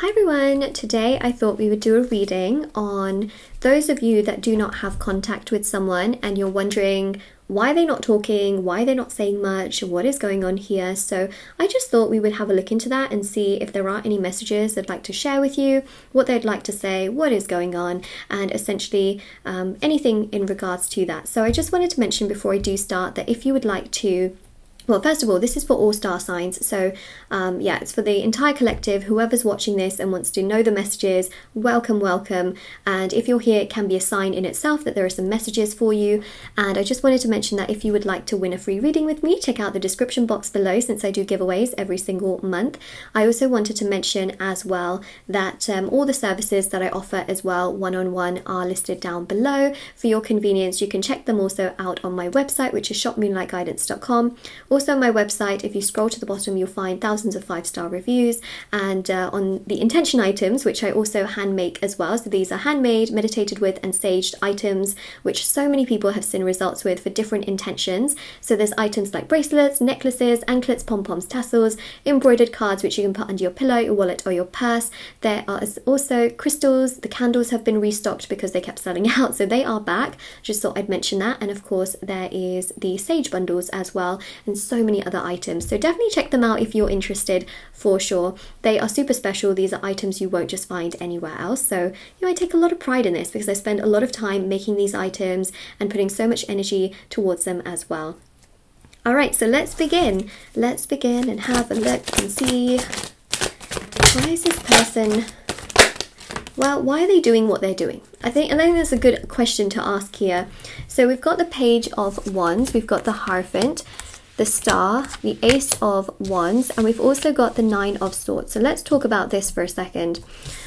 Hi everyone, today I thought we would do a reading on those of you that do not have contact with someone and you're wondering why they're not talking, why they're not saying much, what is going on here. So I just thought we would have a look into that and see if there are any messages they'd like to share with you, what they'd like to say, what is going on, and essentially anything in regards to that. So I just wanted to mention before I do start that if you would like to, well, first of all, this is for all star signs, so yeah, it's for the entire collective. Whoever's watching this and wants to know the messages, welcome, welcome. And if you're here, it can be a sign in itself that there are some messages for you. And I just wanted to mention that if you would like to win a free reading with me, check out the description box below, since I do giveaways every single month. I also wanted to mention as well that all the services that I offer as well, one-on-one, are listed down below. For your convenience, you can check them also out on my website, which is shopmoonlightguidance.com. Also on my website, if you scroll to the bottom, you'll find thousands of 5-star reviews, and on the intention items, which I also hand make as well. So these are handmade, meditated with and saged items, which so many people have seen results with for different intentions. So there's items like bracelets, necklaces, anklets, pom-poms, tassels, embroidered cards which you can put under your pillow, your wallet or your purse. There are also crystals. The candles have been restocked because they kept selling out, so they are back. Just thought I'd mention that. And of course there is the sage bundles as well, and so many other items. So definitely check them out if you're interested, for sure. They are super special. These are items you won't just find anywhere else. So, you know, I take a lot of pride in this because I spend a lot of time making these items and putting so much energy towards them as well. Alright, so let's begin. Let's begin and have a look and see, why is this person, well, why are they doing what they're doing? I think that's a good question to ask here. So we've got the Page of Wands, we've got the Hierophant, the Star, the Ace of Wands, and we've also got the Nine of Swords. So let's talk about this for a second.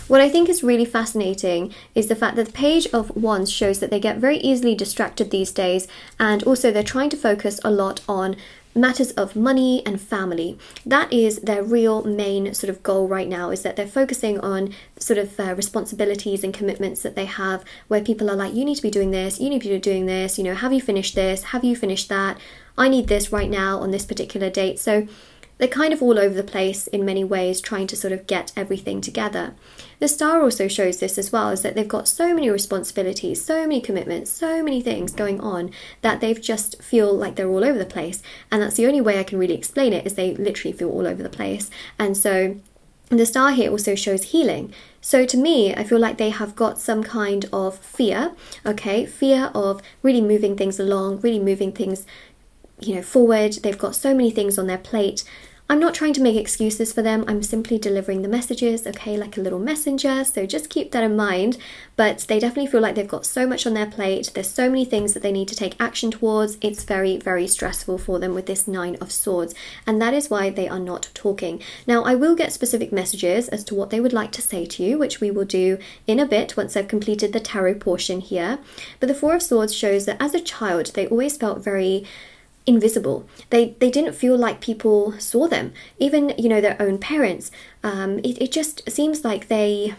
What I think is really fascinating is the fact that the Page of Wands shows that they get very easily distracted these days, and also they're trying to focus a lot on matters of money and family. That is their real main sort of goal right now, is that they're focusing on sort of responsibilities and commitments that they have, where people are like, you need to be doing this, you need to be doing this, you know, have you finished this, have you finished that, I need this right now on this particular date. So they're kind of all over the place in many ways, trying to sort of get everything together. The Star also shows this as well, is that they've got so many responsibilities, so many commitments, so many things going on that they've just feel like they're all over the place. And that's the only way I can really explain it, is they literally feel all over the place. And so the Star here also shows healing. So to me, I feel like they have got some kind of fear, okay? Fear of really moving things along, really moving things, you know, forward. They've got so many things on their plate. I'm not trying to make excuses for them. I'm simply delivering the messages, okay, like a little messenger. So just keep that in mind. But they definitely feel like they've got so much on their plate. There's so many things that they need to take action towards. It's very, very stressful for them with this Nine of Swords. And that is why they are not talking. Now, I will get specific messages as to what they would like to say to you, which we will do in a bit once I've completed the tarot portion here. But the Four of Swords shows that as a child, they always felt very invisible. They didn't feel like people saw them, even, you know, their own parents. It just seems like they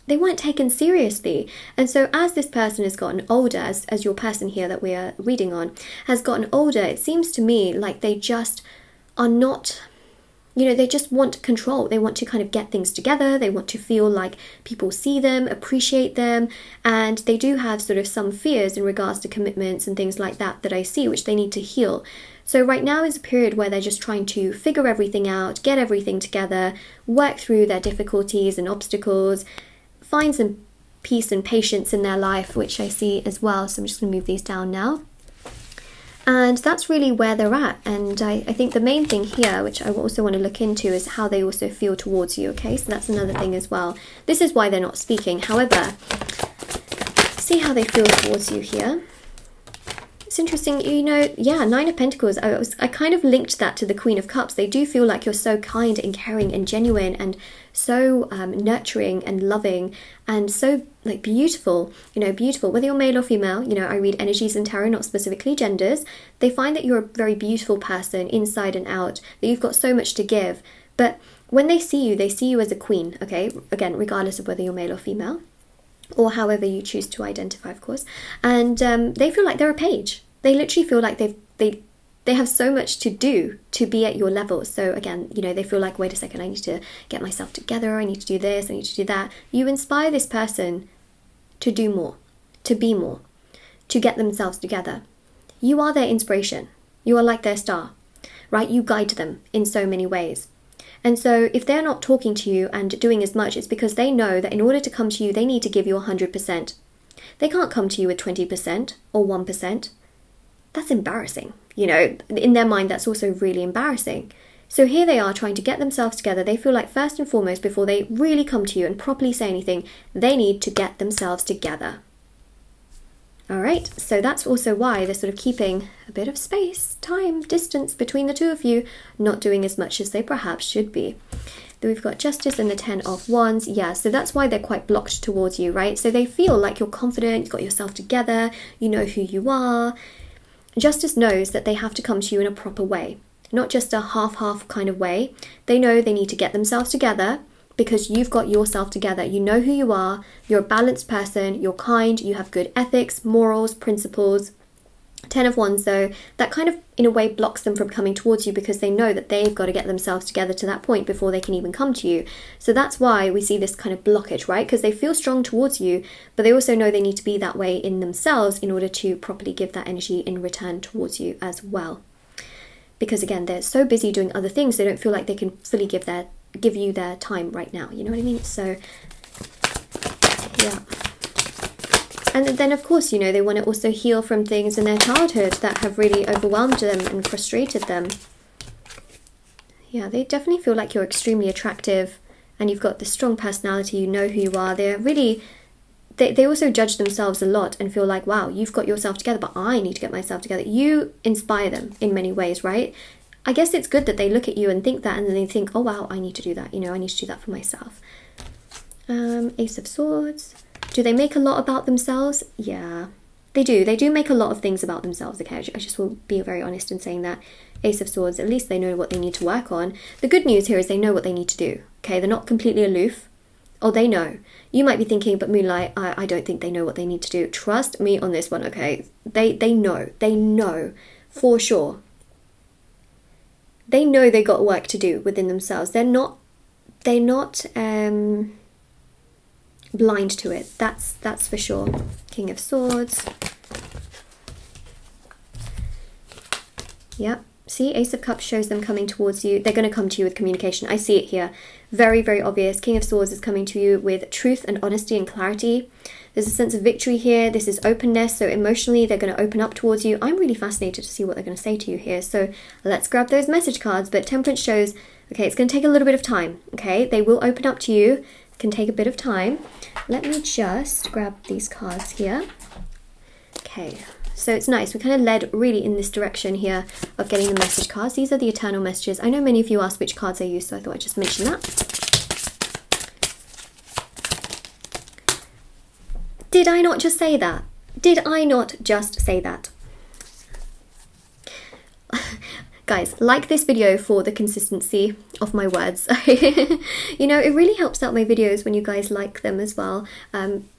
weren't taken seriously. And so as this person has gotten older, as your person here that we are reading on has gotten older, it seems to me like they just are not, you know, they just want control. They want to kind of get things together. They want to feel like people see them, appreciate them. And they do have sort of some fears in regards to commitments and things like that I see, which they need to heal. So right now is a period where they're just trying to figure everything out, get everything together, work through their difficulties and obstacles, find some peace and patience in their life, which I see as well. So I'm just going to move these down now. And that's really where they're at. And I think the main thing here, which I also want to look into, is how they also feel towards you, okay? So that's another thing as well. This is why they're not speaking. However, see how they feel towards you here. It's interesting, you know, yeah, Nine of Pentacles, I kind of linked that to the Queen of Cups. They do feel like you're so kind and caring and genuine and so nurturing and loving and so like beautiful, you know, beautiful, whether you're male or female. You know, I read energies in tarot, not specifically genders. They find that you're a very beautiful person inside and out, that you've got so much to give. But when they see you as a queen, okay, again, regardless of whether you're male or female, or however you choose to identify, of course. And they feel like they're a page. They literally feel like They have so much to do to be at your level. So again, you know, they feel like, wait a second, I need to get myself together. I need to do this. I need to do that. You inspire this person to do more, to be more, to get themselves together. You are their inspiration. You are like their star, right? You guide them in so many ways. And so if they're not talking to you and doing as much, it's because they know that in order to come to you, they need to give you 100%. They can't come to you with 20% or 1%. That's embarrassing. You know, in their mind, that's also really embarrassing. So here they are trying to get themselves together. They feel like first and foremost, before they really come to you and properly say anything, they need to get themselves together. All right, so that's also why they're sort of keeping a bit of space, time, distance between the two of you, not doing as much as they perhaps should be. Then we've got Justice and the 10 of Wands. Yeah, so that's why they're quite blocked towards you, right? So they feel like you're confident, you've got yourself together, you know who you are. Justice knows that they have to come to you in a proper way, not just a half-half kind of way. They know they need to get themselves together because you've got yourself together. You know who you are, you're a balanced person, you're kind, you have good ethics, morals, principles. 10 of Wands, though, that kind of, in a way, blocks them from coming towards you because they know that they've got to get themselves together to that point before they can even come to you. So that's why we see this kind of blockage, right? Because they feel strong towards you, but they also know they need to be that way in themselves in order to properly give that energy in return towards you as well. Because again, they're so busy doing other things, they don't feel like they can fully give you their time right now. You know what I mean? So, yeah. And then, of course, you know, they want to also heal from things in their childhood that have really overwhelmed them and frustrated them. Yeah, they definitely feel like you're extremely attractive and you've got this strong personality, you know who you are. They're really, they also judge themselves a lot and feel like, wow, you've got yourself together, but I need to get myself together. You inspire them in many ways, right? I guess it's good that they look at you and think that, and then they think, oh, wow, I need to do that. You know, I need to do that for myself. Ace of Swords. Do they make a lot about themselves? Yeah, they do. They do make a lot of things about themselves, okay? I just will be very honest in saying that. Ace of Swords, at least they know what they need to work on. The good news here is they know what they need to do, okay? They're not completely aloof. Oh, they know. You might be thinking, but Moonlight, I don't think they know what they need to do. Trust me on this one, okay? They know. They know for sure. They know they got work to do within themselves. They're not blind to it. That's for sure. King of Swords. Yep. See, Ace of Cups shows them coming towards you. They're going to come to you with communication. I see it here. Very, very obvious. King of Swords is coming to you with truth and honesty and clarity. There's a sense of victory here. This is openness. So emotionally, they're going to open up towards you. I'm really fascinated to see what they're going to say to you here. So let's grab those message cards. But Temperance shows, okay, it's going to take a little bit of time. Okay, they will open up to you. It can take a bit of time. Let me just grab these cards here. Okay. So it's nice. We kind of led really in this direction here of getting the message cards. These are the eternal messages. I know many of you asked which cards I use, so I thought I'd just mention that. Did I not just say that? Did I not just say that? Guys, like this video for the consistency of my words. You know, it really helps out my videos when you guys like them as well.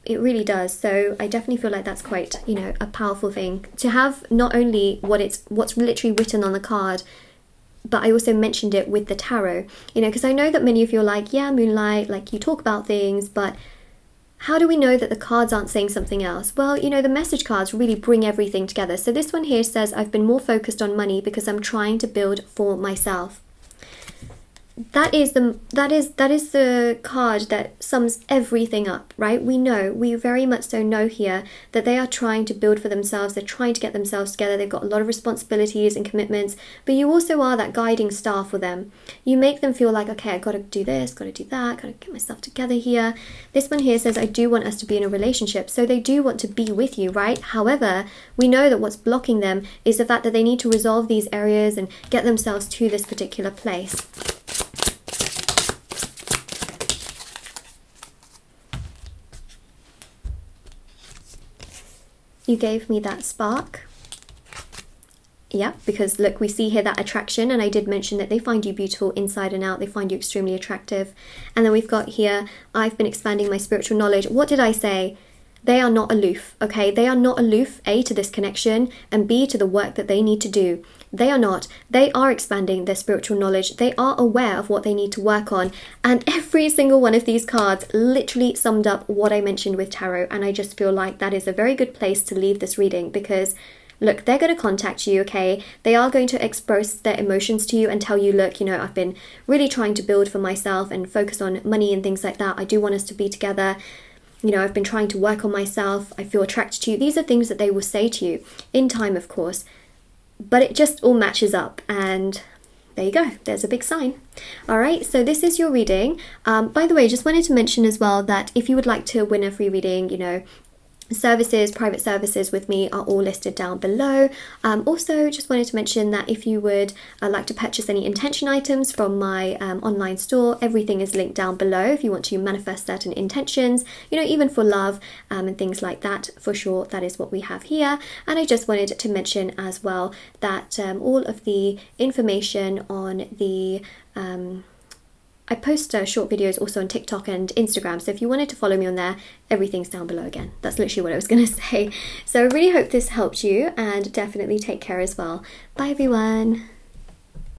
It really does. So I definitely feel like that's quite, you know, a powerful thing to have, not only what's literally written on the card, but I also mentioned it with the tarot, you know, because I know that many of you are like, yeah, Moonlight, like you talk about things, but how do we know that the cards aren't saying something else? Well, you know, the message cards really bring everything together. So this one here says, I've been more focused on money because I'm trying to build for myself. That is the card that sums everything up, right? We very much so know here that they are trying to build for themselves. They're trying to get themselves together. They've got a lot of responsibilities and commitments, but you also are that guiding star for them. You make them feel like, okay, I got to do this, got to do that, got to get myself together here. This one here says, I do want us to be in a relationship. So they do want to be with you, right? However, we know that what's blocking them is the fact that they need to resolve these areas and get themselves to this particular place. You gave me that spark. Yeah, because look, we see here that attraction, and I did mention that they find you beautiful inside and out. They find you extremely attractive. And then we've got here, I've been expanding my spiritual knowledge. What did I say? they are not aloof, okay? They are not aloof, A, to this connection, and B, to the work that they need to do. They are not. They are expanding their spiritual knowledge. They are aware of what they need to work on. And every single one of these cards literally summed up what I mentioned with tarot. And I just feel like that is a very good place to leave this reading, because look, they're going to contact you, okay? They are going to express their emotions to you and tell you, look, you know, I've been really trying to build for myself and focus on money and things like that. I do want us to be together. You know, I've been trying to work on myself. I feel attracted to you. These are things that they will say to you in time, of course. But it just all matches up, and there you go, there's a big sign. All right, so this is your reading. By the way, just wanted to mention as well that if you would like to win a free reading, you know, services, private services with me are all listed down below. Also, just wanted to mention that if you would like to purchase any intention items from my online store, everything is linked down below if you want to manifest certain intentions, you know, even for love and things like that. For sure, that is what we have here. And I just wanted to mention as well that all of the information on the I post short videos also on TikTok and Instagram, so if you wanted to follow me on there, everything's down below again. That's literally what I was going to say. So I really hope this helped you, and definitely take care as well. Bye everyone!